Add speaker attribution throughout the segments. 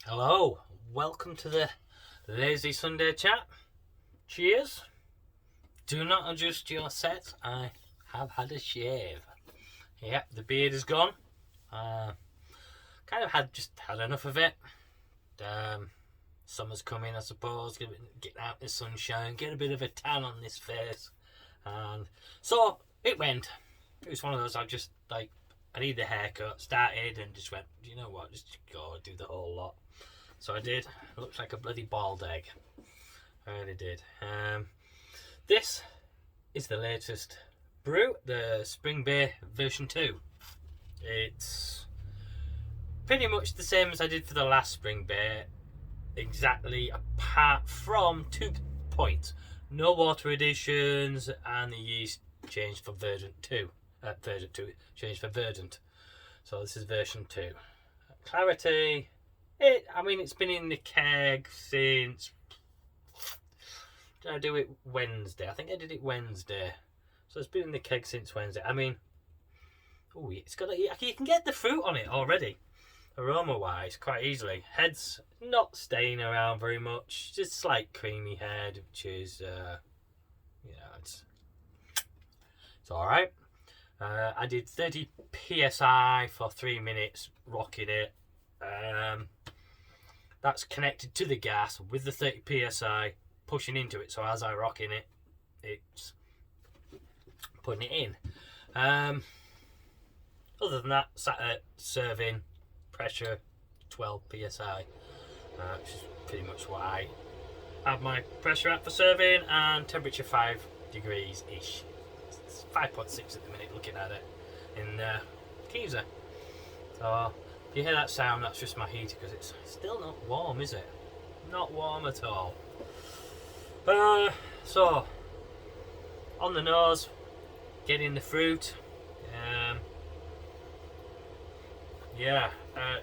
Speaker 1: Hello, welcome to the Lazy Sunday Chat. Cheers. Do not adjust your set. I have had a shave. Yep, the beard is gone. Kind of had enough of it. Summer's coming, I suppose. Get out in the sunshine, get a bit of a tan on this face, and so it went. It was one of those. I need the haircut. Started and just went. You know what? Just go do the whole lot. So I did. It looks like a bloody bald egg. I really did. This is the latest brew, the Spring Bay version 2. It's pretty much the same as I did for the last Spring Bay, exactly, apart from 2 points. No water additions, and the yeast changed for Verdant 2. Verdant 2 changed for Verdant. So this is version 2. Clarity. It's been in the keg since. Did I do it Wednesday? I think I did it Wednesday. So it's been in the keg since Wednesday. It's got. You can get the fruit on it already, aroma-wise, quite easily. Head's not staying around very much. Just slight creamy head, which is, it's all right. I did 30 psi for 3 minutes, rocking it. That's connected to the gas with the 30 psi pushing into it, so as I rock in it, it's putting it in. Other than that, sat at serving pressure 12 psi, which is pretty much what I have my pressure at for serving, and temperature 5 degrees ish. It's 5.6 at the minute looking at it in Keezer. So if you hear that sound, that's just my heater, because it's still not warm, is it? Not warm at all. So on the nose, getting the fruit.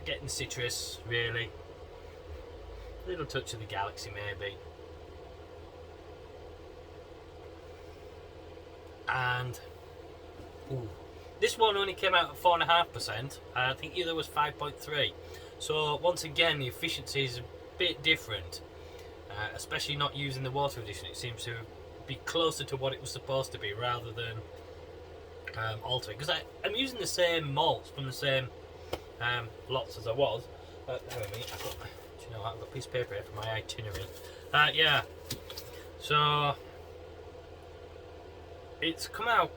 Speaker 1: Getting citrus, really. A little touch of the galaxy, maybe. And this one only came out at 4.5%. I think the other was 5.3. So once again, the efficiency is a bit different, especially not using the water addition. It seems to be closer to what it was supposed to be, rather than altering. Because I'm using the same malts from the same lots as I was. Hang on a minute. I've got a piece of paper here for my itinerary. So it's come out.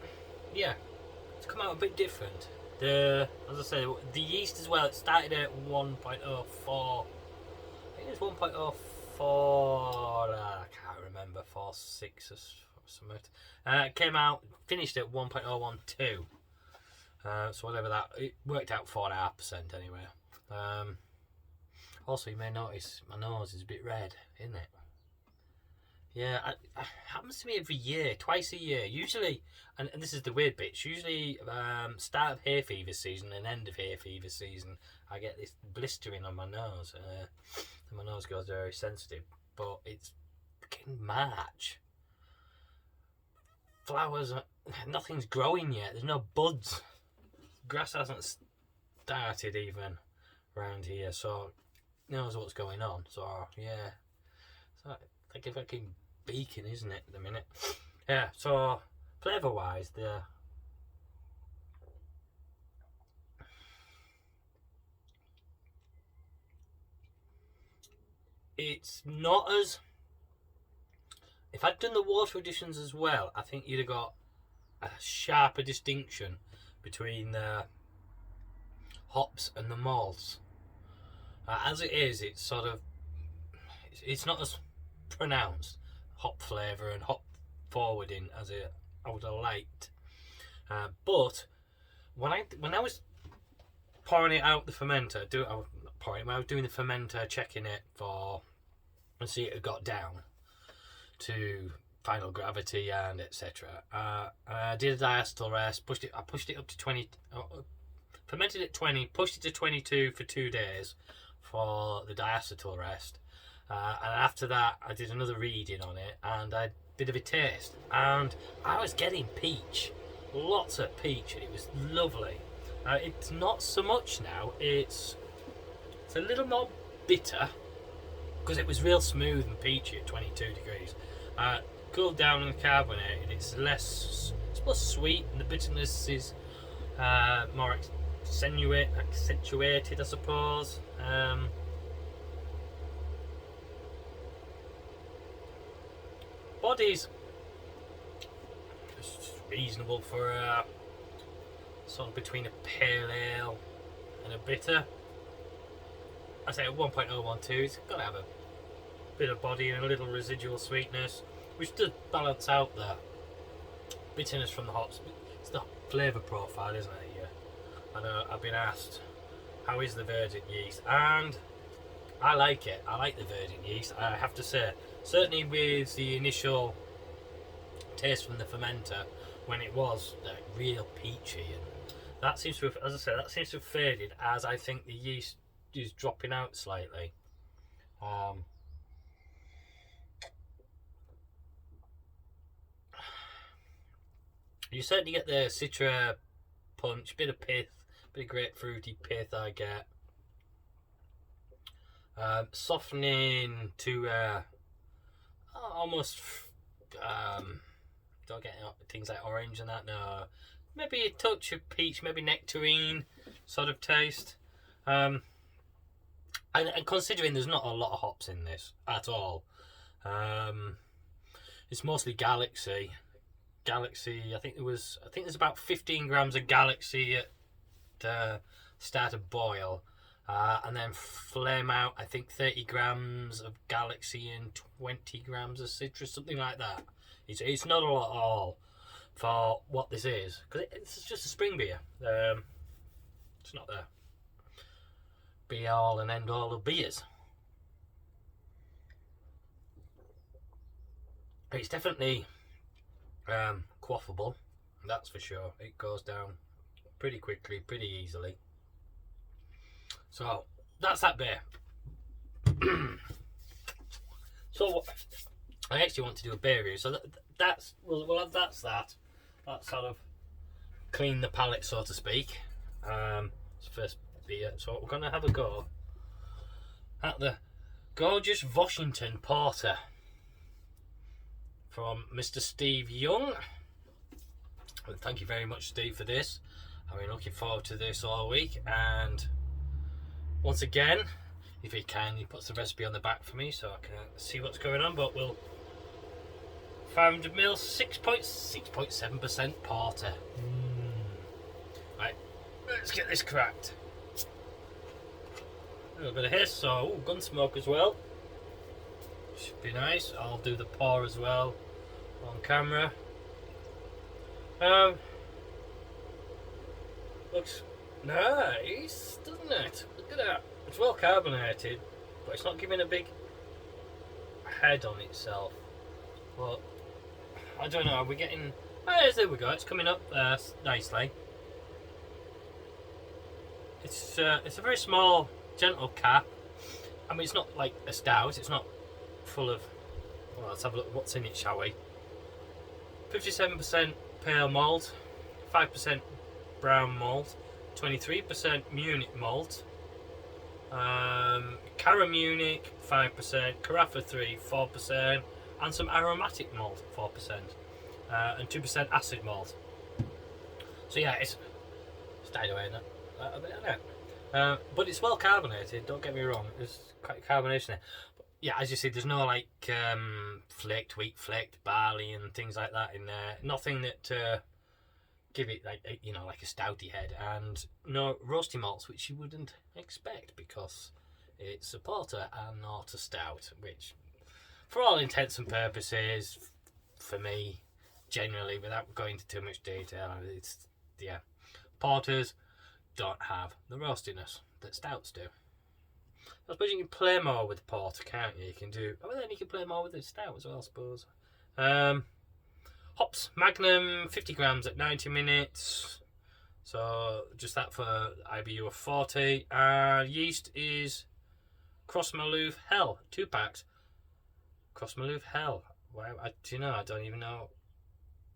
Speaker 1: It's come out a bit different. As I said, the yeast as well. It started at 1.04. I think it was 1.04. I can't remember. 4.6 or something. It came out, finished at 1.012. So whatever that, it worked out 4.5% anyway. Also, you may notice my nose is a bit red, isn't it? Yeah, it happens to me every year, twice a year. Usually, and this is the weird bit, it's usually start of hay fever season and end of hay fever season, I get this blistering on my nose. And my nose goes very sensitive. But it's fucking March. Flowers, nothing's growing yet. There's no buds. Grass hasn't started even around here, so who knows what's going on. So, yeah. So, like a fucking beacon, isn't it, at the minute? Yeah, so flavour wise, it's not as. If I'd done the water additions as well, I think you'd have got a sharper distinction between the hops and the malts. As it is, it's not as pronounced hop flavour and hop forwarding as I would have liked. But when I was pouring it out the fermenter, when I was doing the fermenter, checking it and see it had got down to final gravity and etc. I did a diacetyl rest. I pushed it up to 20. Fermented at 20. Pushed it to 22 for 2 days for the diacetyl rest. And after that, I did another reading on it, and I had a bit of a taste, and I was getting peach, lots of peach, and it was lovely. It's not so much now. It's a little more bitter because it was real smooth and peachy at 22 degrees. Cooled down and carbonated, it's less, it's more sweet, and the bitterness is more accentuated, I suppose. Body's reasonable for sort of between a pale ale and a bitter. I say at 1.012, it's got to have a bit of body and a little residual sweetness, which does balance out the bitterness from the hops. It's the flavour profile, isn't it? Yeah. I know I've been asked, how is the verdant yeast? And I like it. I like the verdant yeast, I have to say. Certainly with the initial taste from the fermenter, when it was like real peachy, and that seems to have, as I said, that seems to have faded as I think the yeast is dropping out slightly. You certainly get the citra punch, bit of pith, bit of grapefruity pith I get. Softening to almost don't get things like orange and that, no. Maybe a touch of peach, maybe nectarine sort of taste. And considering there's not a lot of hops in this at all, it's mostly Galaxy. I think there's about 15 grams of Galaxy at start of boil, and then flame out I think 30 grams of Galaxy and 20 grams of citrus, something like that. It's not a lot at all for what this is, because it's just a spring beer. It's not the be all and end all of beers. It's definitely quaffable, that's for sure. It goes down pretty quickly, pretty easily. So that's that beer. So I actually want to do a beer review. So that's that. That's sort of clean the palate, so to speak. It's the first beer. So we're gonna have a go at the gorgeous Voshington Porter from Mr. Steve Young. And thank you very much, Steve, for this. I've been looking forward to this all week, and once again, if he can, he puts the recipe on the back for me so I can see what's going on. But we'll 500ml, 6.7% porter. Right, let's get this cracked. A little bit of hiss, so gun smoke as well. Should be nice. I'll do the pour as well on camera. Looks nice, doesn't it? Look at that. It's well carbonated, but it's not giving a big head on itself. But I don't know. Are we getting? Oh, there we go. It's coming up nicely. It's a very small, gentle cap. I mean, it's not like a stout. It's not full of. Well, let's have a look what's in it, shall we? 57% pale malt, 5% brown malt, 23% Munich malt, Cara Munich 5%, Carafa 3 4%, and some aromatic malt 4%, and 2% acid malt. So yeah, it's died away a bit, isn't it? But it's well carbonated. Don't get me wrong. There's quite carbonation there. But yeah, as you see, there's no like flaked wheat, flaked barley, and things like that in there. Nothing that give it like like a stouty head, and no roasty malts, which you wouldn't expect because it's a porter and not a stout. Which, for all intents and purposes, for me, generally, without going into too much detail, it's porters don't have the roastiness that stouts do. I suppose you can play more with porter, can't you? You can do. Oh, then you can play more with the stout as well, I suppose. Hops Magnum 50 grams at 90 minutes. So just that for IBU of 40. Yeast is Cross Maloof Hell 2 packs. Cross Maloof Hell. Wow, I don't even know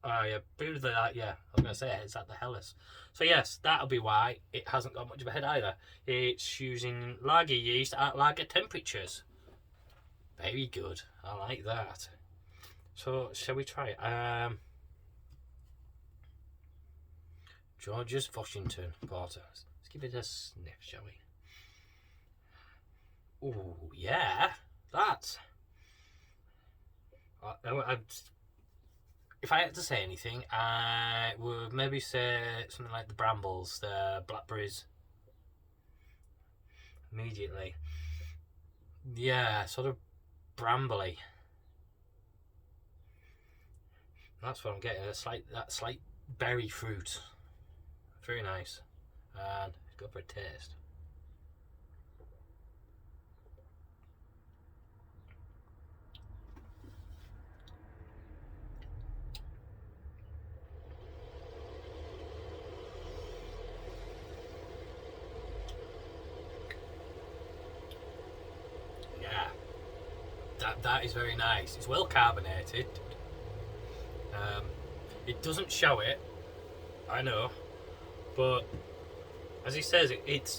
Speaker 1: Oh yeah, brewed that. Yeah, I was gonna say it's at the Hellas. So yes, that'll be why it hasn't got much of a head either. It's using lager yeast at lager temperatures. Very good. I like that. So shall we try it? Georgijs Voshington Porter. Let's give it a sniff, shall we? Ooh, yeah, that's. If I had to say anything, I would maybe say something like the brambles, the blackberries. Immediately, yeah, sort of brambly. That's what I'm getting. That slight berry fruit. Very nice. And go for a taste. Yeah, that is very nice. It's well carbonated. It doesn't show it, I know, but as he says,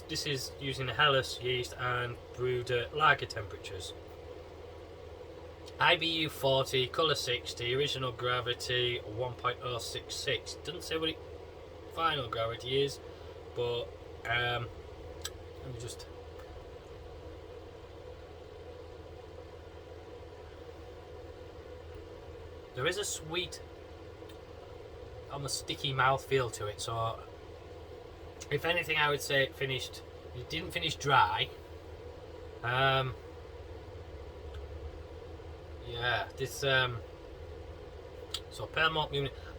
Speaker 1: this is using the Hellas yeast and brewed at lager temperatures. IBU 40, colour 60, original gravity 1.066. Doesn't say what its final gravity is, but let me just. There is a sweet, almost sticky mouth feel to it, so if anything I would say it didn't finish dry. Yeah, this so pale malt,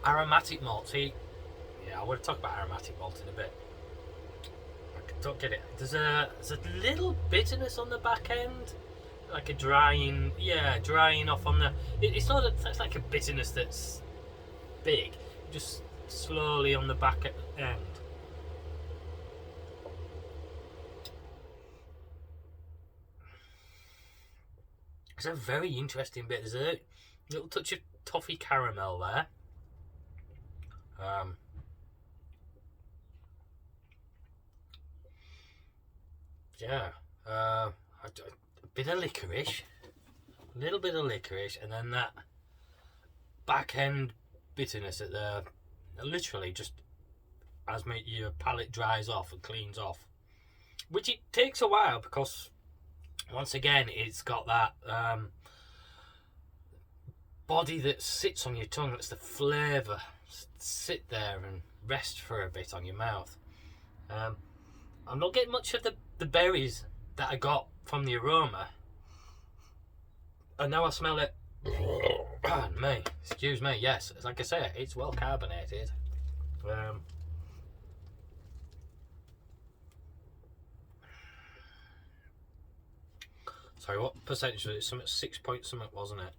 Speaker 1: aromatic malt. See, yeah, I want to talk about aromatic malt in a bit. I don't get it. There's a little bitterness on the back end, like a drying off on the. It's not it's like a bitterness that's big, just slowly on the back end. It's a very interesting bit. There's a little touch of toffee caramel there. Yeah, a bit of licorice, a little bit of licorice, and then that back end bitterness at the literally just as your palate dries off and cleans off, which it takes a while because once again it's got that body that sits on your tongue, lets the flavour sit there and rest for a bit on your mouth. I'm not getting much of the berries that I got from the aroma, and now I smell it. Excuse me. Yes, like I say, it's well carbonated. Sorry, what percentage was it? Something 6 point something, wasn't it?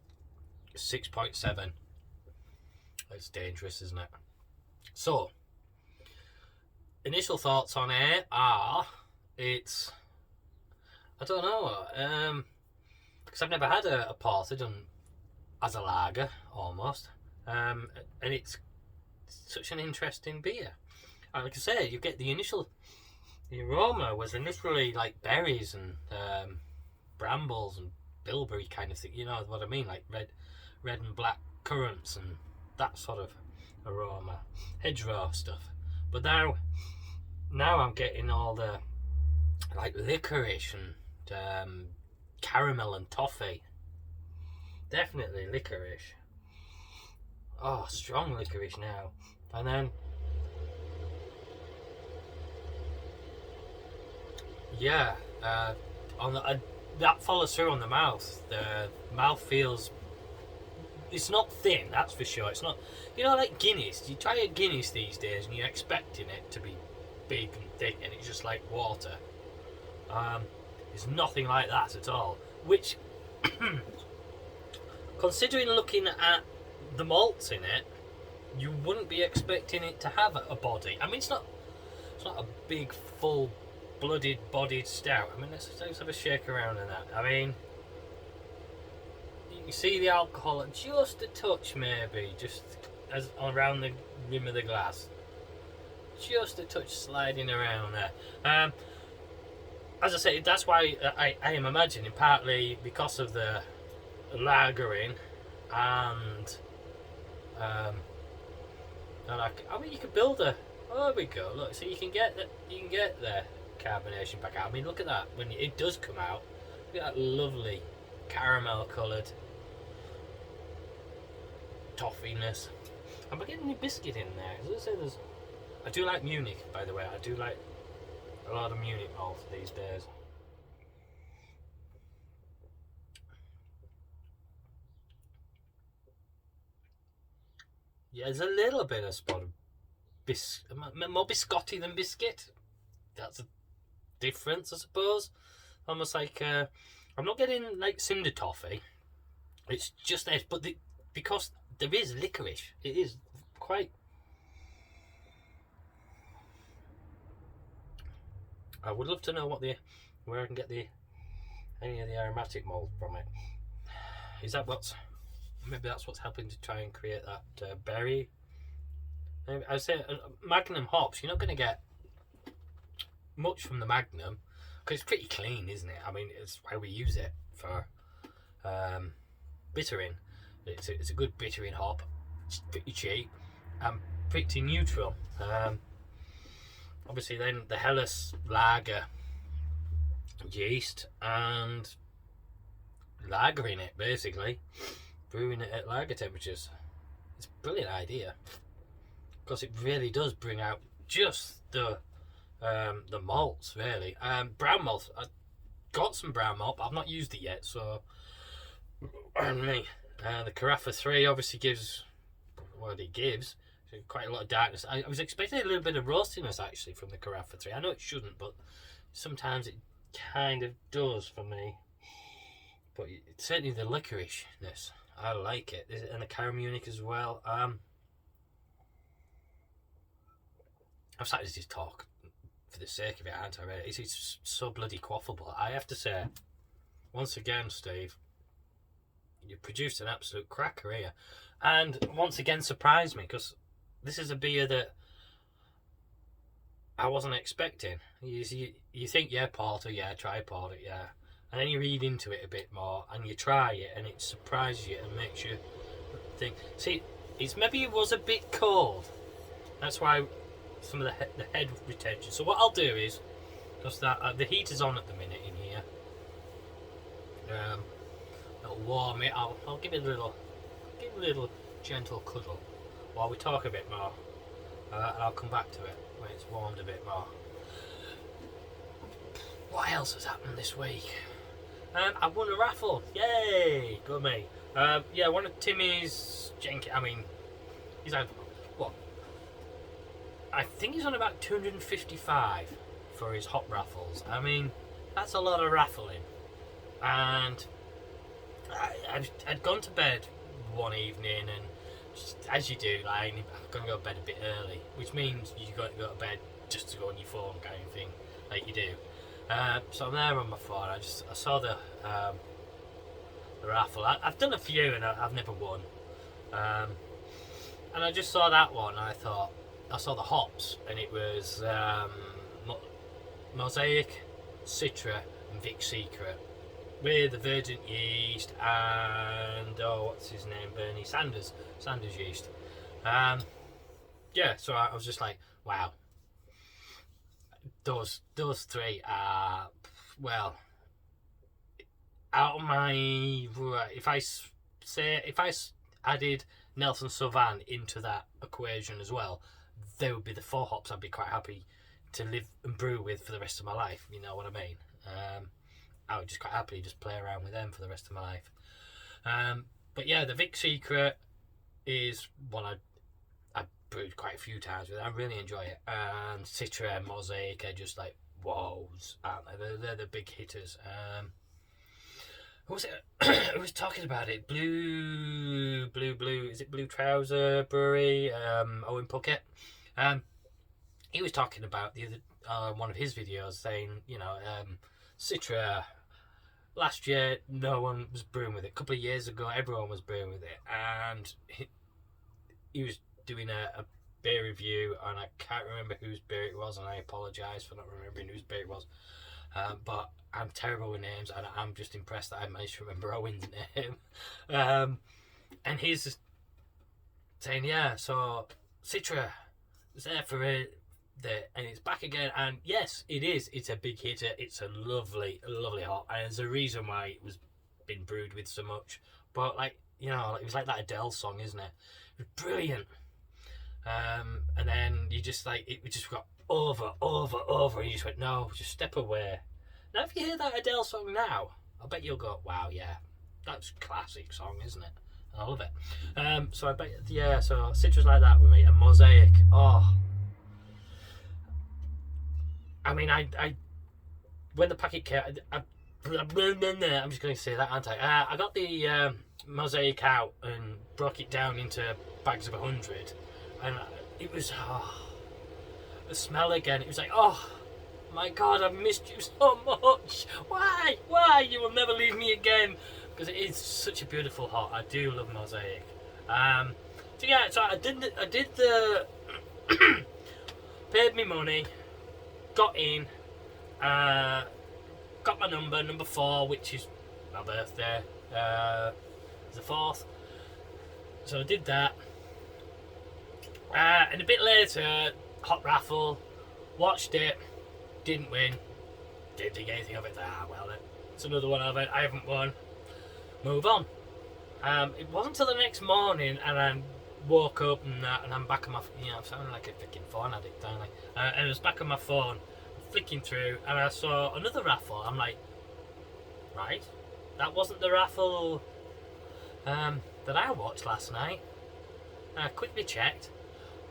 Speaker 1: 6.7. It's dangerous, isn't it? So, initial thoughts on it are, I don't know, because I've never had a porter done as a lager, almost, and it's such an interesting beer. And like I say, you get the aroma was initially like berries and brambles and bilberry kind of thing, you know what I mean, like red and black currants and that sort of aroma, hedgerow stuff. But now I'm getting all the like licorice and caramel and toffee. Definitely licorice. Oh, strong licorice now. And then yeah, on the that follows through on the mouth. The mouth feels. It's not thin, that's for sure. It's not, like Guinness. You try a Guinness these days and you're expecting it to be big and thick, and it's just like water. It's nothing like that at all. Which, considering looking at the malts in it, you wouldn't be expecting it to have a body. I mean, it's not a big, full-blooded, bodied stout. I mean, let's have a shake around in that. I mean, you see the alcohol just a touch, maybe, just as around the rim of the glass. Just a touch sliding around there. As I say, that's why I am imagining, partly because of the lagering and I mean, you could build a. Oh, there we go. Look, so you can get the carbonation back out. I mean, look at that when it does come out. Look at that lovely caramel coloured toffiness. Am I getting any biscuit in there? As I say, I do like Munich, by the way. I do like a lot of Munich malt these days. Yeah, there's a little bit of spot of more biscotti than biscuit. That's a difference, I suppose. Almost like I'm not getting like cinder toffee. It's just there, but because there is licorice, it is quite. I would love to know where I can get any of the aromatic malt from it. Is that maybe that's what's helping to try and create that berry? I say Magnum hops. You're not going to get much from the Magnum because it's pretty clean, isn't it? I mean, it's why we use it for bittering. It's a good bittering hop. It's pretty cheap and pretty neutral. Obviously, then the Helles lager yeast and lagering it, basically brewing it at lager temperatures. It's a brilliant idea because it really does bring out just the malts, really. Brown malt. I got some brown malt, but I've not used it yet. So, the Carafa 3 obviously gives what it gives. Quite a lot of darkness. I was expecting a little bit of roastiness actually from the Carafa 3. I know it shouldn't, but sometimes it kind of does for me. But it's certainly the licorishness. I like it. And the Caramunic as well. I've started to just talk for the sake of it, aren't I? Really? It's so bloody quaffable. I have to say, once again, Steve, you produced an absolute cracker here. And once again surprised me because this is a beer that I wasn't expecting. You think, yeah, porter, yeah, try porter, yeah. And then you read into it a bit more and you try it and it surprises you and makes you think. See, maybe it was a bit cold. That's why some of the head retention. So what I'll do is, because the heat is on at the minute in here, it'll warm it. I'll give it a little gentle cuddle while we talk a bit more, and I'll come back to it when it's warmed a bit more. What else has happened this week? I won a raffle. Yay! Go me. Yeah, one of Timmy's I mean, he's had what? I think he's on about 255 for his hop raffles. I mean, that's a lot of raffling. And I'd gone to bed one evening and just, as you do, like, I'm going to go to bed a bit early, which means you got to go to bed just to go on your phone kind of thing, like you do. So I'm there on my phone. I saw the raffle. I've done a few and I've never won. And I just saw that one and I saw the hops and it was Mosaic, Citra and Vic Secret with the virgin yeast and what's his name, Bernie Sanders yeast. Yeah, so I was just like, wow, those three are, well, out of my, if I added Nelson Sauvin into that equation as well, they would be the four hops I'd be quite happy to live and brew with for the rest of my life. You know what I mean? I would just quite happily just play around with them for the rest of my life. But yeah, the Vic Secret is one I brewed quite a few times with. I really enjoy it. And Citra and Mosaic are just like woes, aren't they? They're the big hitters. Who was it? Who was talking about it? Blue. Is it Blue Trouser Brewery? Owen Puckett. He was talking about the other one of his videos, saying, you know, Citra. Last year, no one was brewing with it. A couple of years ago, everyone was brewing with it, and he was doing a beer review, and I can't remember whose beer it was, and I apologise for not remembering whose beer it was. But I'm terrible with names, and I'm just impressed that I managed to remember Owen's name. And he's saying, yeah, so Citra is there for it, and it's back again, and yes, it is. It's a big hitter. It's a lovely, lovely hop, and there's a reason why it was been brewed with so much. But like, you know, it was like that Adele song, isn't it? It was brilliant. And then you just like, it just got over, and you just went, no, just step away. Now, if you hear that Adele song now, I bet you'll go, wow, yeah, that's a classic song, isn't it? I love it. So I bet, yeah, so Citra's like that with me, and Mosaic, oh. I mean, I when the packet came, I'm just going to say that, aren't I? I got the Mosaic out and broke it down into bags of 100, and it was, the smell again, it was like, oh my God, I've missed you so much. Why? You will never leave me again. Because it is such a beautiful hot. I do love Mosaic. So yeah, so I did the paid me money, got in, got my number 4, which is my birthday, the 4th. So I did that, and a bit later, hot raffle, watched it, didn't win, didn't think anything of it. Well, it's another one of it. I haven't won. Move on. It wasn't until the next morning, and I woke up and I'm back on my, I'm sounding like a freaking phone addict, don't I? And I was back on my phone, flicking through, and I saw another raffle. I'm like, right, that wasn't the raffle that I watched last night. And I quickly checked.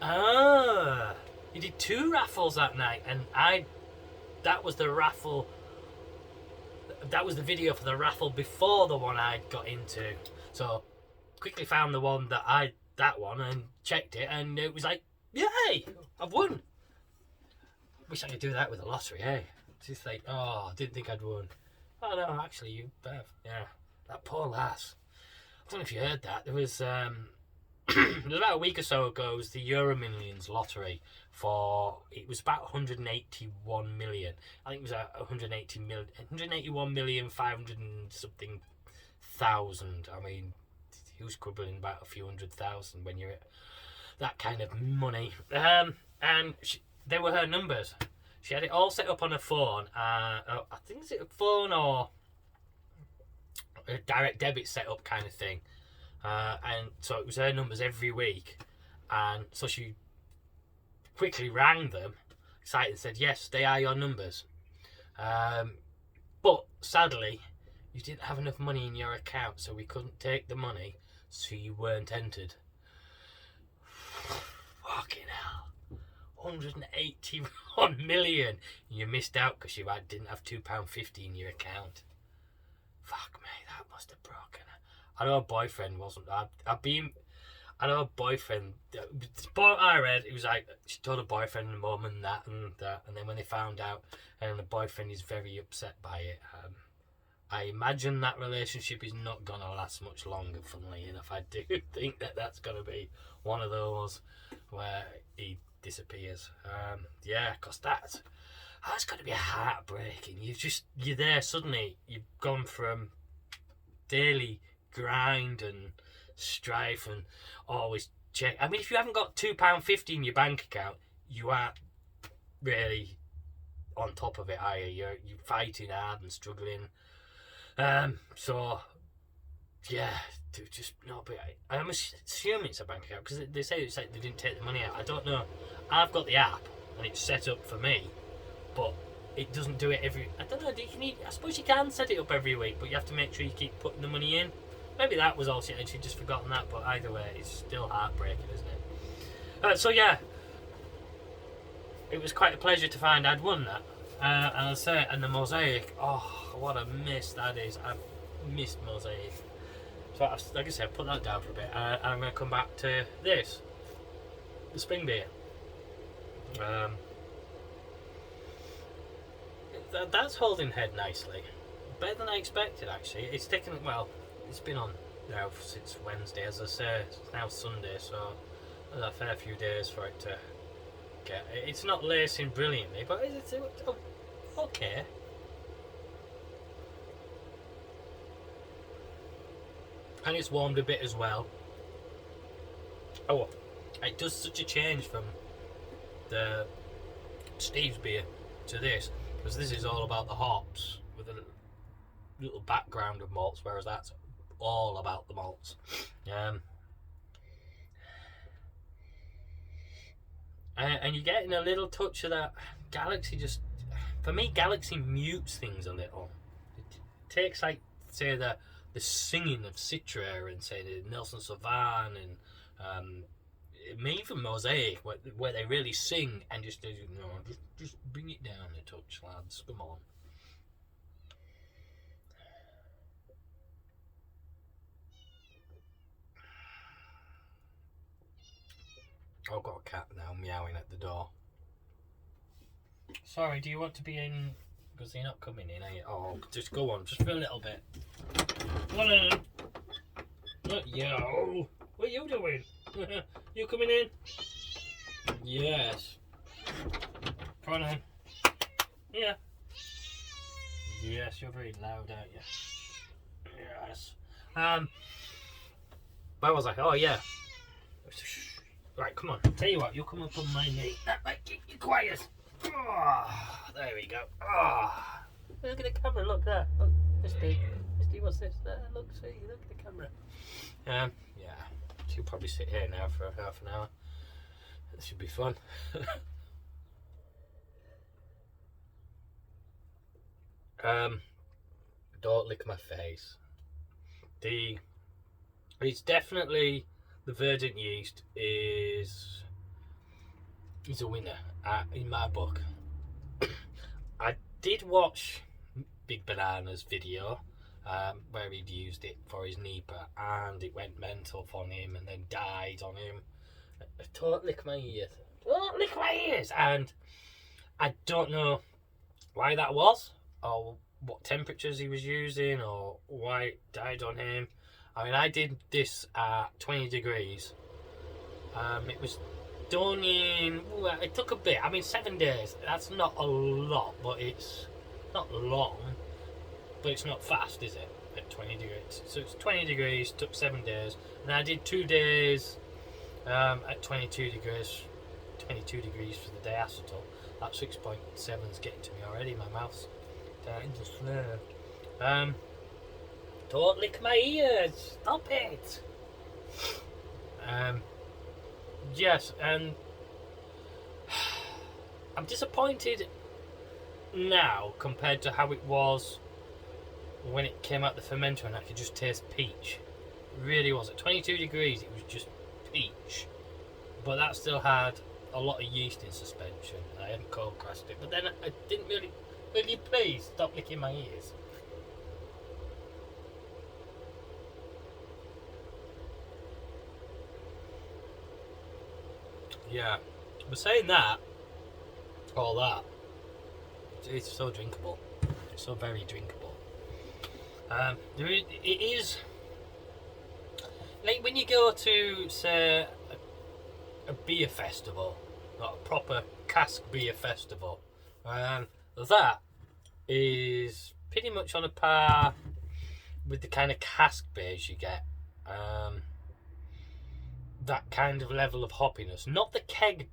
Speaker 1: You did 2 raffles that night, and that was the raffle. That was the video for the raffle before the one I got into. So quickly found the one that one and checked it, and it was like, yay, I've won. Wish I could do that with a lottery, hey? Just like, oh, I didn't think I'd won. Oh no, actually you have. Yeah, that poor lass. I don't know if you heard that. There was it was about a week or so ago. It was the Euro Millions lottery it was about 181 million. I think it was 181 million 500 and something thousand. I mean, who's quibbling about a few 100,000 when you're at that kind of money? And they were her numbers. She had it all set up on her phone. I think it's a phone or a direct debit set up kind of thing. And so it was her numbers every week, and so she quickly rang them, excited, and said, yes, they are your numbers, but sadly you didn't have enough money in your account, so we couldn't take the money, so you weren't entered. Fucking hell, 181 million. You missed out because you didn't have £2.50 in your account. Fuck me, that must have broken her. I know her boyfriend wasn't. I know her boyfriend. The boy I read, it was like she told her boyfriend and mum and that, and then when they found out, and the boyfriend is very upset by it. I imagine that relationship is not gonna last much longer. Funnily enough, I do think that's gonna be one of those where he disappears. Yeah, cause that's gonna be heartbreaking. You're there suddenly. You've gone from daily grind and strife and always check. I mean, if you haven't got £2.50 in your bank account, you aren't really on top of it, are you? You're fighting hard and struggling. So yeah, to just not be. I'm assuming it's a bank account because they say it's like they didn't take the money out. I don't know. I've got the app and it's set up for me, but it doesn't do it every. I don't know. I suppose you can set it up every week, but you have to make sure you keep putting the money in. Maybe that was all she had. She'd just forgotten that, but either way, it's still heartbreaking, isn't it? So yeah, it was quite a pleasure to find I'd won that. And I say, and the Mosaic, oh, what a miss that is. I've missed Mosaic. So like I said, put that down for a bit. And I'm going to come back to this, the spring beer. That's holding head nicely. Better than I expected, actually. It's taken, well, it's been on now since Wednesday, as I say. It's now Sunday, so a fair few days for it to get. It's not lacing brilliantly, but it's okay. And it's warmed a bit as well. Oh, it does such a change from the Steve's beer to this, because this is all about the hops with a little background of malts, whereas that's all about the malts. And you're getting a little touch of that Galaxy. Just for me, Galaxy mutes things a little. It takes, like, say, the singing of Citra and say the Nelson Savan and even Mosaic, where they really sing and just bring it down a touch, lads. Come on. I've got a cat now meowing at the door. Sorry, do you want to be in? Because you're not coming in, are you? Oh, just go on, just for a little bit. No. Not you. What are you doing? You coming in? Yes. Come on then. Yeah. Yes, you're very loud, aren't you? Yes. Where was I? Oh, yeah. Right, come on. Tell you what, you come up on my knee. Keep quiet. Oh, there we go. Oh. Look at the camera. Look there. Look, Misty, what's this? Look, see. Look at the camera. Yeah. She'll probably sit here now for half an hour. This should be fun. Don't lick my face. It's definitely the verdant yeast is a winner in my book. I did watch Big Banana's video where he'd used it for his NEPA and it went mental on him and then died on him. Don't lick my ears. Don't lick my ears! And I don't know why that was, or what temperatures he was using, or why it died on him. I mean, I did this at 20 degrees. It was done in... it took a bit. I mean, 7 days. That's not a lot, but it's not long. But it's not fast, is it? At 20 degrees. So it's 20 degrees, took 7 days. And I did 2 days at 22 degrees. 22 degrees for the diacetyl. That 6.7 is getting to me already. My mouth's starting to slur. Don't lick my ears. Stop it. Yes, and I'm disappointed now compared to how it was when it came out the fermenter and I could just taste peach. It really was. At 22 degrees, it was just peach. But that still had a lot of yeast in suspension. I hadn't cold pressed it. But then I didn't really... Will you please stop licking my ears? Yeah, but saying that, all that, it's so drinkable. It's so very drinkable. It is like when you go to, say, a beer festival, not a proper cask beer festival. That is pretty much on a par with the kind of cask beers you get. That kind of level of hoppiness, not the keg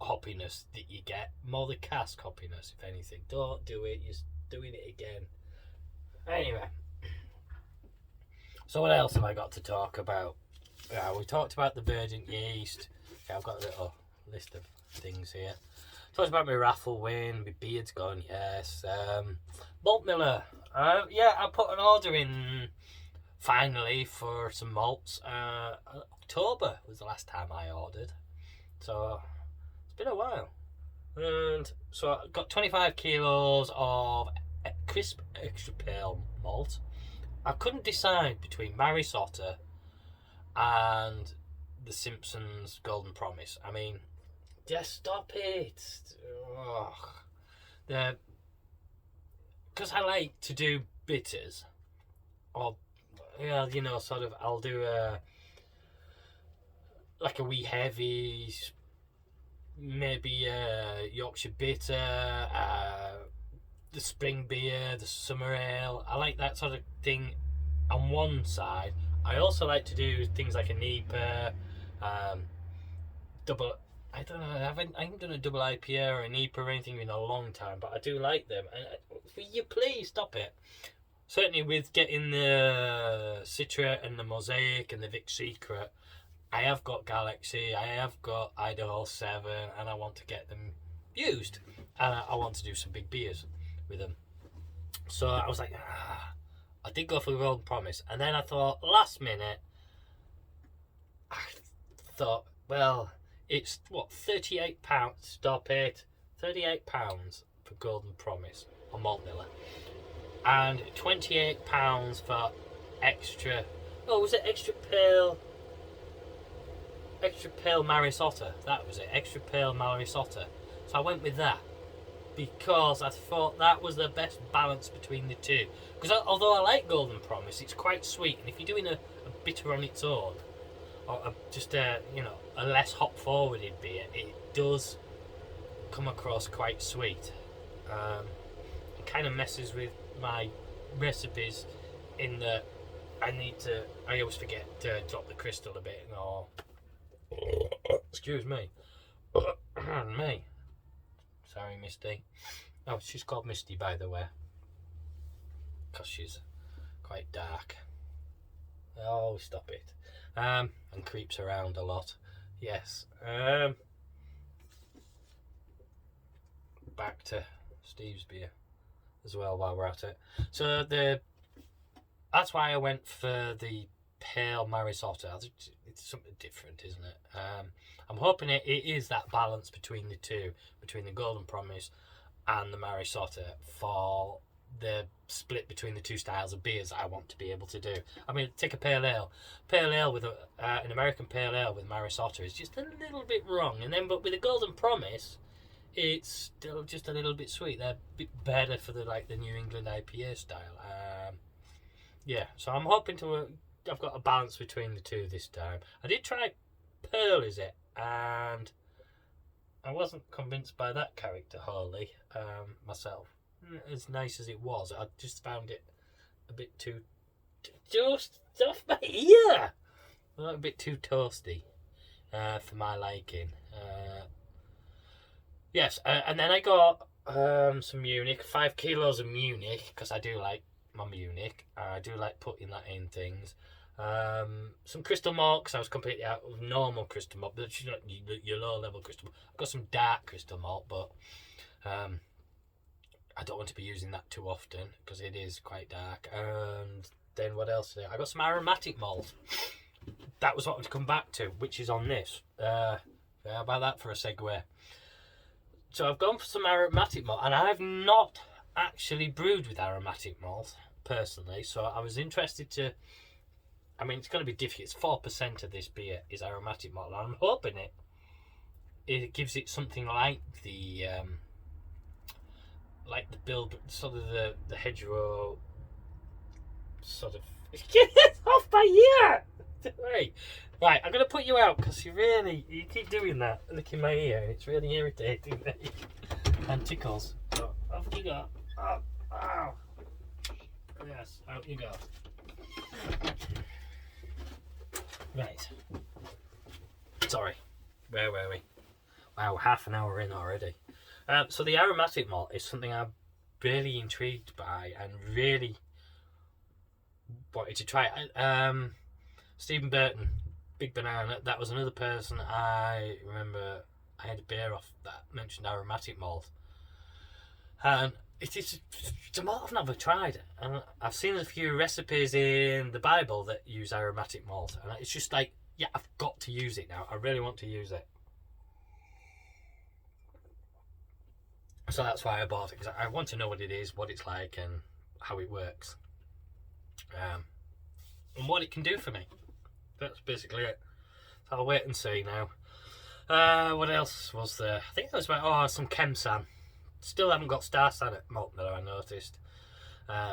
Speaker 1: hoppiness that you get, more the cask hoppiness, if anything. Don't do it, you're doing it again. Anyway, so what else have I got to talk about? We talked about the verdant yeast. I've got a little list of things here. Talked about my raffle win, my beard's gone, yes. Malt Miller, I put an order in finally for some malts. October was the last time I ordered, so it's been a while. And so I got 25 kilos of crisp extra pale malt. I couldn't decide between Maris Otter and the Simpsons Golden Promise. I mean, just stop it. Because I like to do bitters, or sort of, I'll do like a wee heavy, maybe Yorkshire bitter, the spring beer, the summer ale. I like that sort of thing on one side. I also like to do things like a NEPA, double. I don't know. I haven't done a double IPA or a NEPA or anything in a long time, but I do like them. And will you please stop it? Certainly with getting the Citra and the Mosaic and the Vic Secret, I have got Galaxy, I have got Idaho 7, and I want to get them used. And I want to do some big beers with them. So I was like, I did go for the Golden Promise. And then I thought, last minute, I thought, well, it's what, £38, stop it, £38 for Golden Promise on Malt Miller. And £28 for extra, was it extra pale Maris Otter? That was it, extra pale Maris Otter. So I went with that because I thought that was the best balance between the two. Because although I like Golden Promise, it's quite sweet, and if you're doing a bitter on its own, or just a less hop forwarded beer, it does come across quite sweet. It kind of messes with my recipes in that I always forget to drop the crystal a bit, or excuse me. Me. Sorry, Misty. Oh, she's called Misty, by the way, because she's quite dark. Oh, stop it. And creeps around a lot. Yes. Back to Steve's beer as well while we're at it. So that's why I went for the pale Maris Otter. It's something different, isn't it? I'm hoping it is that balance between the two, between the Golden Promise and the Maris Otter, for the split between the two styles of beers I want to be able to do. I mean, take a pale ale with an American pale ale with Maris Otter is just a little bit wrong, but with the Golden Promise, it's still just a little bit sweet. They're a bit better for the New England IPA style. So I'm hoping I've got a balance between the two this time. I did try Pearl, is it? And I wasn't convinced by that character wholly myself. As nice as it was, I just found it a bit too just off my ear. A bit too toasty for my liking. Yes, and then I got some Munich, 5 kilos of Munich, because I do like my Munich. I do like putting that in things. Some crystal malt, because I was completely out of normal crystal malt, but your low level crystal malt. I've got some dark crystal malt, but I don't want to be using that too often because it is quite dark. And then what else? I got some aromatic malt. That was what I was to come back to, which is on this. How about that for a segue? So I've gone for some aromatic malt, and I've not actually brewed with aromatic malt personally. So I was interested to. I mean, it's going to be difficult. It's 4% of this beer is aromatic malt, and I'm hoping it gives it something like the build, sort of the hedgerow sort of. Get off my ear! Right, I'm going to put you out because you keep doing that, licking my ear, and it's really irritating me and tickles. So off you go. Oh, ow. Yes, out you go. Right. Sorry. Where were we? Wow, half an hour in already. So the aromatic malt is something I'm really intrigued by and really wanted to try. Stephen Burton, Big Banana, that was another person I remember I had a beer off that mentioned aromatic malt. And it's a malt I've never tried. And I've seen a few recipes in the Bible that use aromatic malt. And it's just like, yeah, I've got to use it now. I really want to use it. So that's why I bought it, because I want to know what it is, what it's like, and how it works. And what it can do for me. That's basically it. So I'll wait and see now. What else was there? I think there was about some Kemsan. Still haven't got Starsan at Malt Miller, I noticed.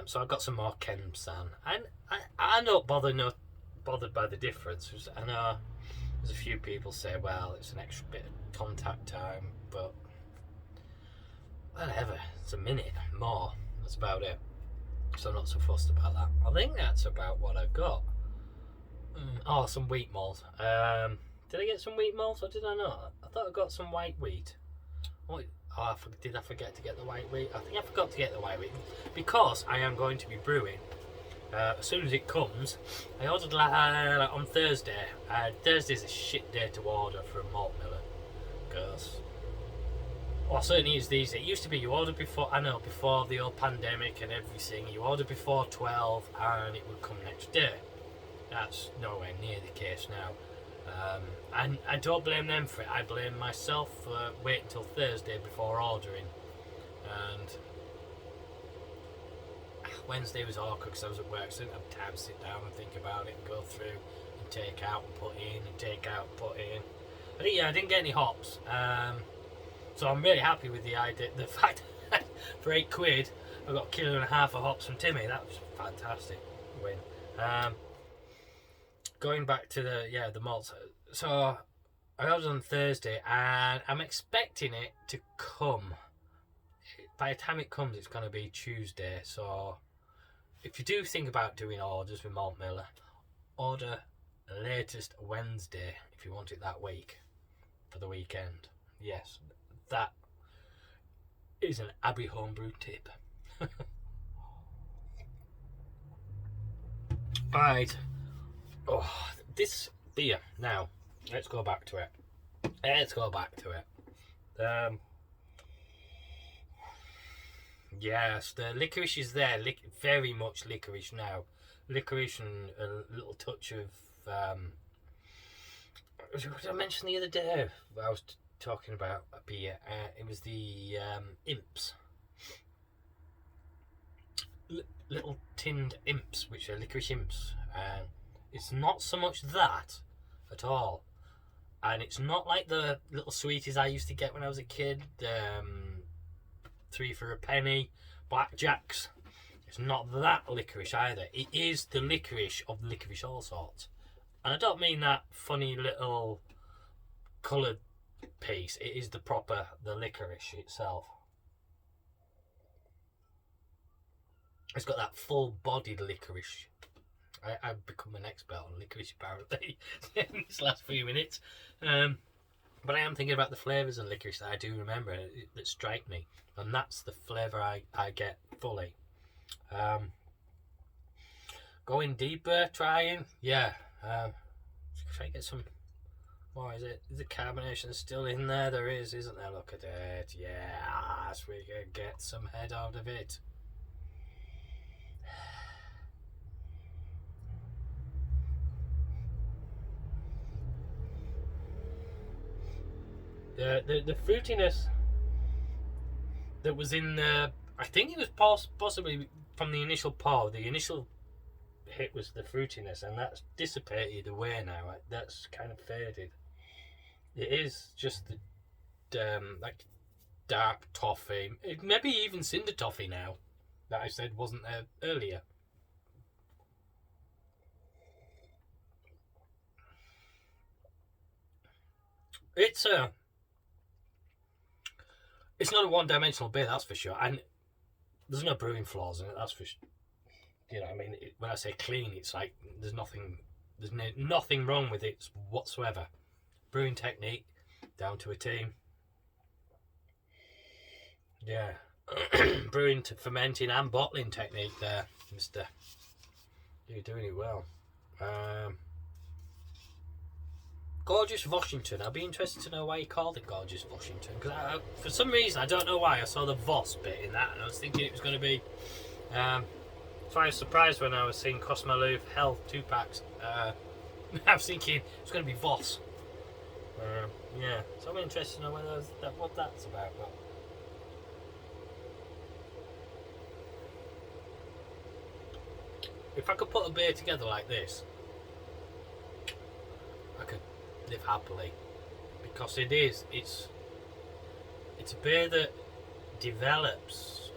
Speaker 1: So I've got some more Kemsan. And I'm not bothered by the difference. I know There's a few people say, well, it's an extra bit of contact time, but whatever, it's a minute more. That's about it. So I'm not so fussed about that. I think that's about what I've got. Oh, some wheat malt. Did I get some wheat malt or did I not? I thought I got some white wheat. Did I forget to get the white wheat? I think I forgot to get the white wheat because I am going to be brewing. As soon as it comes, I ordered on Thursday. Thursday's a shit day to order for a malt miller because, well, certainly is these. It used to be you ordered before the old pandemic and everything. You ordered before 12 and it would come next day. That's nowhere near the case now. And I don't blame them for it. I blame myself for waiting until Thursday before ordering. And Wednesday was awkward because I was at work, so I didn't have time to sit down and think about it and go through and take out and put in and take out and put in. But yeah, I didn't get any hops. So I'm really happy with the idea. The fact that for £8 I got 1.5 kilos of hops from Timmy. That was a fantastic win. Going back to the malts. So I ordered on Thursday and I'm expecting it to come. By the time it comes, it's going to be Tuesday. So if you do think about doing orders with Malt Miller, order latest Wednesday if you want it that week for the weekend. Yes, that is an Abbey homebrew tip. Right. Oh, this beer. Now, let's go back to it. Yes, the licorice is there. Very much licorice now. Licorice and a little touch of. What did I mention the other day? I was talking about a beer. It was the imps. Little tinned imps, which are licorice imps. It's not so much that at all, and it's not like the little sweeties I used to get when I was a kid. 3 for a penny, blackjacks. It's not that licorice either. It is the licorice of licorice all sorts, and I don't mean that funny little coloured piece. It is the licorice itself. It's got that full-bodied licorice. I've become an expert on licorice apparently in these last few minutes. But I am thinking about the flavours of licorice that I do remember that strike me. And that's the flavour I get fully. Going deeper, trying. Yeah. Try to get some more. Is the carbonation still in there? There is, isn't there? Look at it. Yes, we can get some head out of it. The fruitiness that was in the, I think it was possibly from the initial pour. The initial hit was the fruitiness, and that's dissipated away now. That's kind of faded. It is just the like dark toffee, maybe even cinder toffee now that I said wasn't there earlier. It's not a one-dimensional beer, that's for sure, and there's no brewing flaws in it. That's for sure. You know, I mean, when I say clean, it's like there's nothing wrong with it whatsoever. Brewing technique down to a team. Yeah, brewing to fermenting and bottling technique there, Mister. You're doing it well. Gorgeous Voshington. I'd be interested to know why he called it Gorgeous Voshington. Because for some reason, I don't know why, I saw the Voss bit in that and I was thinking it was going to be... so I was surprised when I was seeing Cosmoloof Hell 2-packs. I was thinking it was going to be Voss. Yeah, so I'm interested to know what that's about. But if I could put a beer together like this, I could live happily, because it's a beer that develops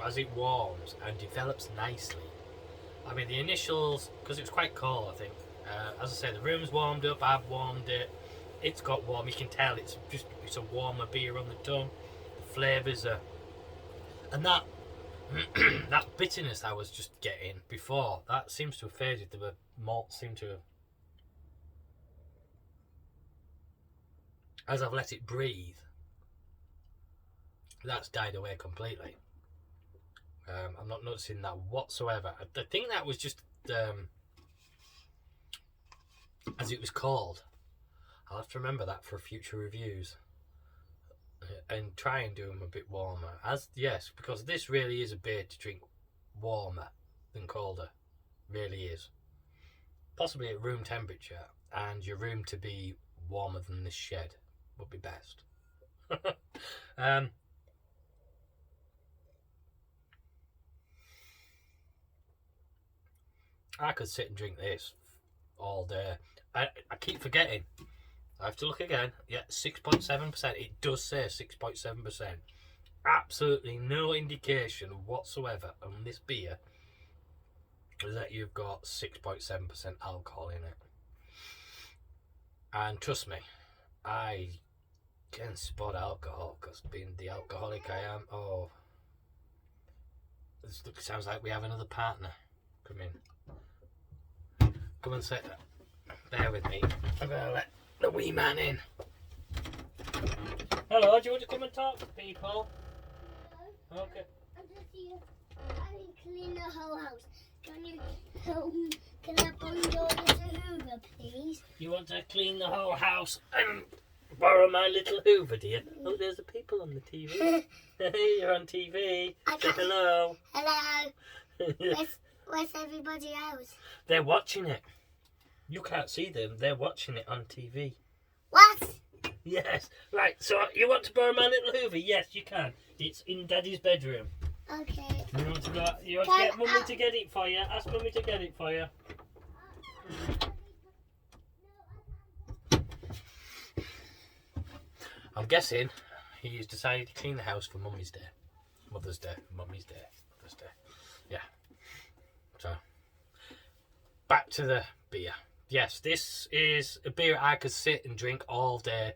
Speaker 1: as it warms and develops nicely. I mean, the initials, because it was quite cold, I think As I say, the room's warmed up. I've warmed it. It's got warm. You can tell it's a warmer beer on the tongue. The flavours are, and that that bitterness I was just getting before, that seems to have faded. The malt seemed to have, as I've let it breathe, that's died away completely. I'm not noticing that whatsoever. I think that was just as it was called. I'll have to remember that for future reviews and try and do them a bit warmer. Yes, because this really is a beer to drink warmer than colder. Really is. Possibly at room temperature, and your room to be warmer than this shed would be best. I could sit and drink this all day. I keep forgetting. I have to look again. Yeah, 6.7%. It does say 6.7%. Absolutely no indication whatsoever on this beer that you've got 6.7% alcohol in it. And trust me, I can spot alcohol, because being the alcoholic I am, this sounds like we have another partner. Come in. Come and sit. Bear with me. I'm going to let the wee man in. Hello, do you want to come and talk to people?
Speaker 2: Hello.
Speaker 1: Okay.
Speaker 2: I'm just here. I can clean the whole house. Can you help me? Can I borrow your little Hoover, please?
Speaker 1: You want to clean the whole house and borrow my little Hoover, dear? Oh, there's the people on the TV. Hey, you're on TV. Say hello.
Speaker 2: Hello. Where's everybody else?
Speaker 1: They're watching it. You can't see them. They're watching it on TV.
Speaker 2: What?
Speaker 1: Yes. Right, so you want to borrow my little Hoover? Yes, you can. It's in Daddy's bedroom.
Speaker 2: Okay.
Speaker 1: You want to get Mummy to get it for you? Ask Mummy to get it for you. I'm guessing he's decided to clean the house for Mummy's Day. Mother's Day. Mummy's Day. Mother's Day. Yeah. So, back to the beer. Yes, this is a beer I could sit and drink all day.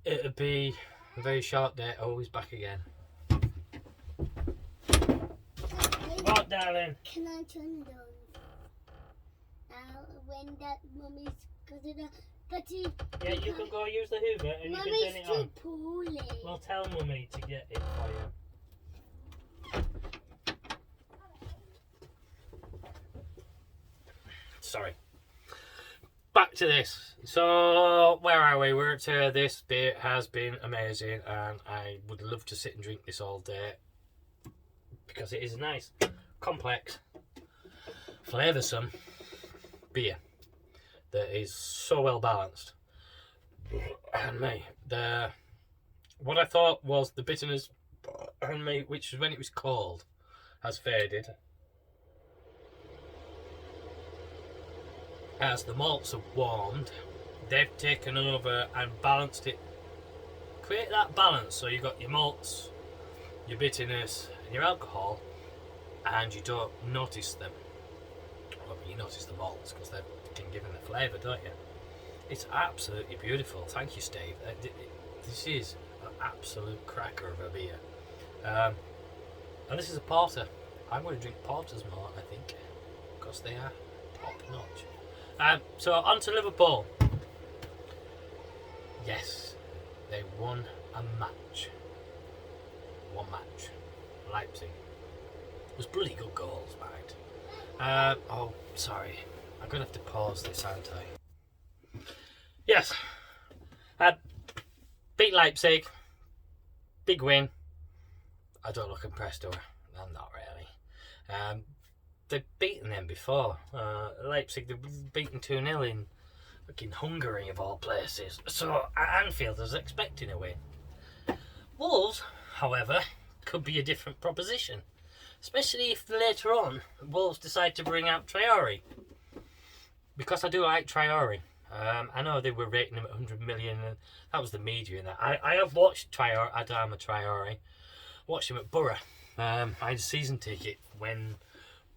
Speaker 1: It'll be a very short day. Oh, he's back again. What, darling?
Speaker 2: Can I turn it on? Now, when that Mummy's got it on. But
Speaker 1: yeah, you can go use the Hoover and you can turn it on.
Speaker 2: Mummy's too poorly.
Speaker 1: Well, tell Mummy to get it for you. Sorry. Back to this. So, where are we? We're at this beer has been amazing, and I would love to sit and drink this all day because it is nice, complex, flavoursome beer that is so well balanced. And what I thought was the bitterness, which was when it was cold, has faded. As the malts have warmed, they've taken over and balanced it. Create that balance so you've got your malts, your bitterness, and your alcohol, and you don't notice them. Well, you notice the malts because they've been given the flavour, don't you? It's absolutely beautiful. Thank you, Steve. This is an absolute cracker of a beer. And this is a porter. I'm going to drink porters more, I think, because they are top notch. So on to Liverpool. Yes, they won a match. One match. Leipzig. It was bloody good goals, mind. Sorry. I'm going to have to pause this, aren't I? Yes. Beat Leipzig. Big win. I don't look impressed, do I? I'm not really. They've beaten them before. Leipzig, they've beaten 2-0 in fucking Hungary, of all places. So, at Anfield, I was expecting a win. Wolves, however, could be a different proposition. Especially if later on, Wolves decide to bring out Traore. Because I do like Traore. I know they were rating him at 100 million, and that was the media in that. I have watched Adama Traore. Watched him at Borough. I had a season ticket when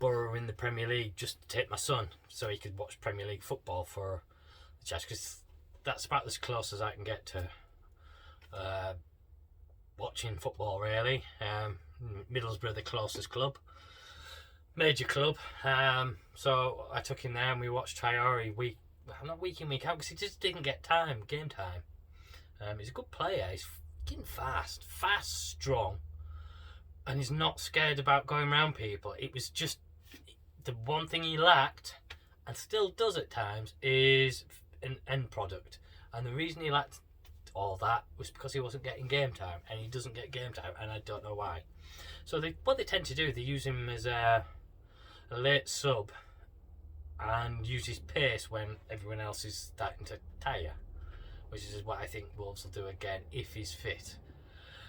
Speaker 1: Middlesbrough in the Premier League just to take my son so he could watch Premier League football for the chance, because that's about as close as I can get to watching football, really. Middlesbrough, the closest club, major club. So I took him there and we watched Traore not week in, week out, because he just didn't get game time. He's a good player. He's getting fast, strong, and he's not scared about going around people. It was just the one thing he lacked, and still does at times, is an end product. And the reason he lacked all that was because he wasn't getting game time, and he doesn't get game time, and I don't know why. So what they tend to do, they use him as a late sub and use his pace when everyone else is starting to tire, which is what I think Wolves will do again if he's fit.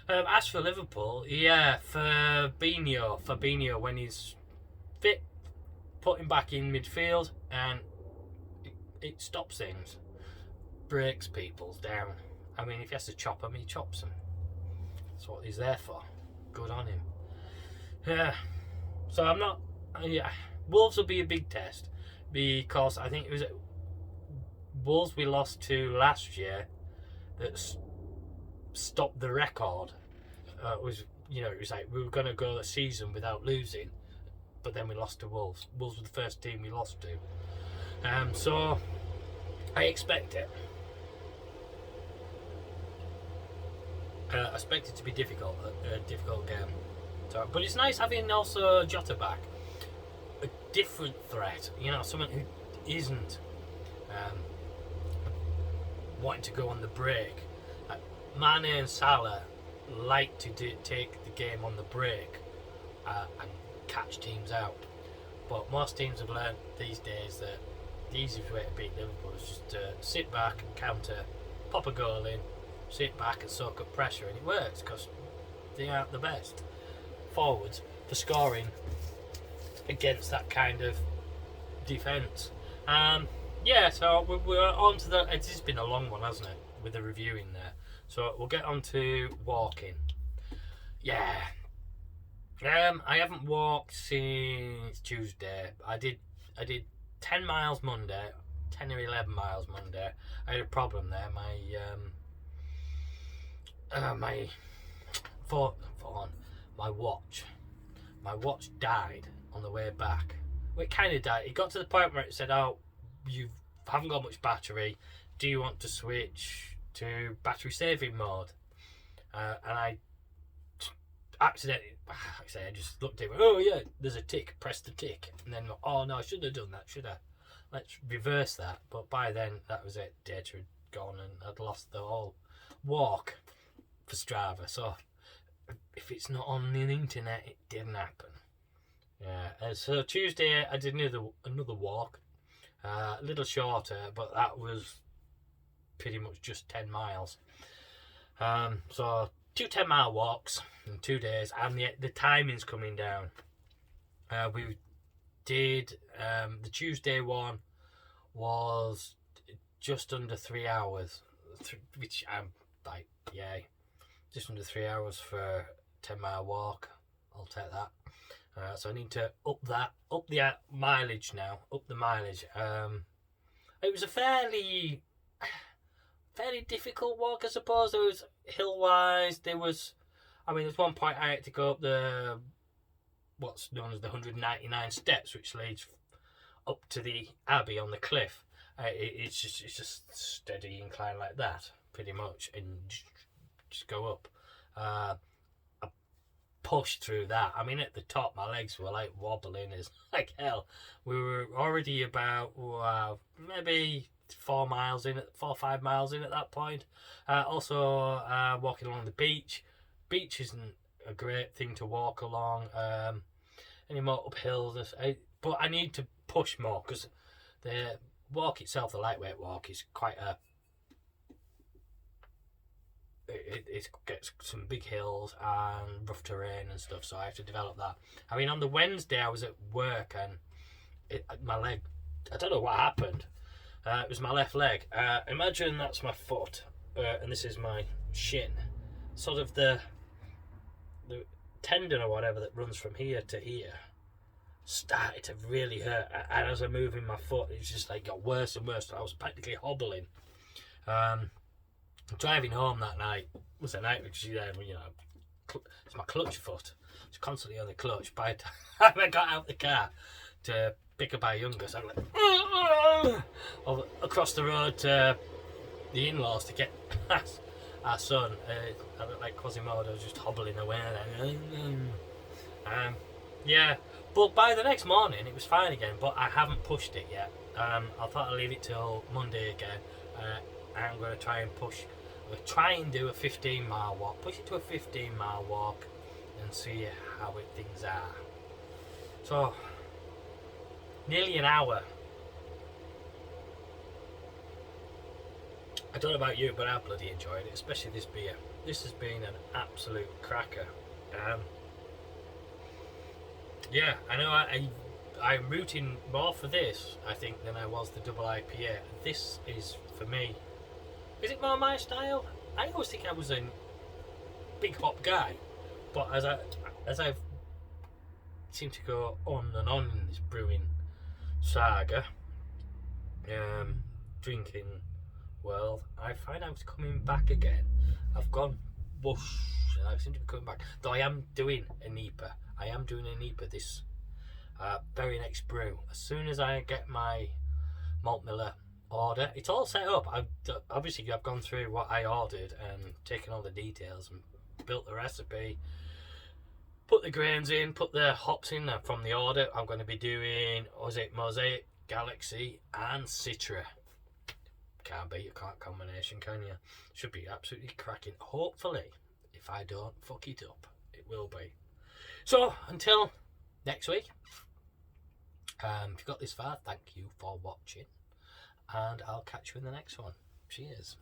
Speaker 1: As for Liverpool, yeah, Fabinho, when he's fit, put him back in midfield, and it stops things, breaks people down. I mean, if he has to chop them, he chops them. That's what he's there for. Good on him. Yeah. So I'm not. Yeah, Wolves will be a big test, because I think it was Wolves we lost to last year that stopped the record. It was like we were going to go a season without losing, but then we lost to Wolves. Wolves were the first team we lost to. So I expect it. I expect it to be difficult, a difficult game. So, but it's nice having also Jota back. A different threat, someone who isn't wanting to go on the break. Mane and Salah like to take the game on the break and catch teams out. But most teams have learned these days that the easiest way to beat Liverpool is just to sit back and counter, pop a goal in, sit back and soak up pressure, and it works because they aren't the best forwards for scoring against that kind of defence. So we're on to the. It's been a long one, hasn't it, with the reviewing there. So we'll get on to walking. Yeah. I haven't walked since Tuesday. I did 10 miles Monday, 10 or 11 miles Monday. I had a problem there. My watch died on the way back. Well, it kind of died. It got to the point where it said, "Oh, you haven't got much battery. Do you want to switch to battery saving mode?" And I accidentally, I just looked at it. Oh yeah, there's a tick. Press the tick, and then oh no, I shouldn't have done that. Should I? Let's reverse that. But by then, that was it. Data had gone, and I'd lost the whole walk for Strava. So if it's not on the internet, it didn't happen. Yeah. So Tuesday, I did another walk, a little shorter, but that was pretty much just 10 miles. So 2 10-mile walks in 2 days, and the timing's coming down. We did the Tuesday one was just under 3 hours, which I'm like, yay, just under 3 hours for a 10-mile walk. I'll take that. So I need to up the mileage now. Up the mileage. It was a fairly difficult walk, I suppose. There was hill-wise. There's one point I had to go up the what's known as the 199 steps, which leads up to the Abbey on the cliff. It's just steady incline like that, pretty much, and just go up. I pushed through that. I mean, at the top, my legs were like wobbling as like hell. We were already about maybe 4 or 5 miles in at that point. Also, walking along the beach. Beach isn't a great thing to walk along anymore up hills. But I need to push more because the walk itself, the lightweight walk, is quite a. It gets some big hills and rough terrain and stuff, so I have to develop that. I mean, on the Wednesday I was at work and my leg, I don't know what happened. It was my left leg. Imagine that's my foot, and this is my shin. Sort of the tendon or whatever that runs from here to here started to really hurt. And as I'm moving my foot, it's just like got worse and worse. I was practically hobbling. Driving home that night was a night because it's my clutch foot. It's constantly on the clutch. By the time I got out the car to pick up our youngest, I'm like across the road to the in-laws to get past our son. I looked like Quasimodo just hobbling away there. Yeah, but by the next morning it was fine again. But I haven't pushed it yet. I thought I'd leave it till Monday again. I'm going to try and do a 15-mile walk. Push it to a 15-mile walk and see how things are. So, nearly an hour. I don't know about you, but I bloody enjoyed it, especially this beer. This has been an absolute cracker. Yeah, I know I'm rooting more for this, I think, than I was the double IPA. This is, for me, is it more my style? I always think I was a big hop guy, but as I've seemed to go on and on in this brewing saga, drinking world, I find I was coming back again. I've gone bush, and I seem to be coming back. Though I am doing a NEPA. I am doing a NEPA this very next brew. As soon as I get my malt miller order, it's all set up. I've gone through what I ordered and taken all the details and built the recipe, put the grains in, put the hops in from the order. I'm going to be doing Mosaic, Galaxy and Citra. Can't beat a combination, can you? Should be absolutely cracking. Hopefully, if I don't fuck it up, it will be. So until next week, if you got this far, thank you for watching, and I'll catch you in the next one. Cheers.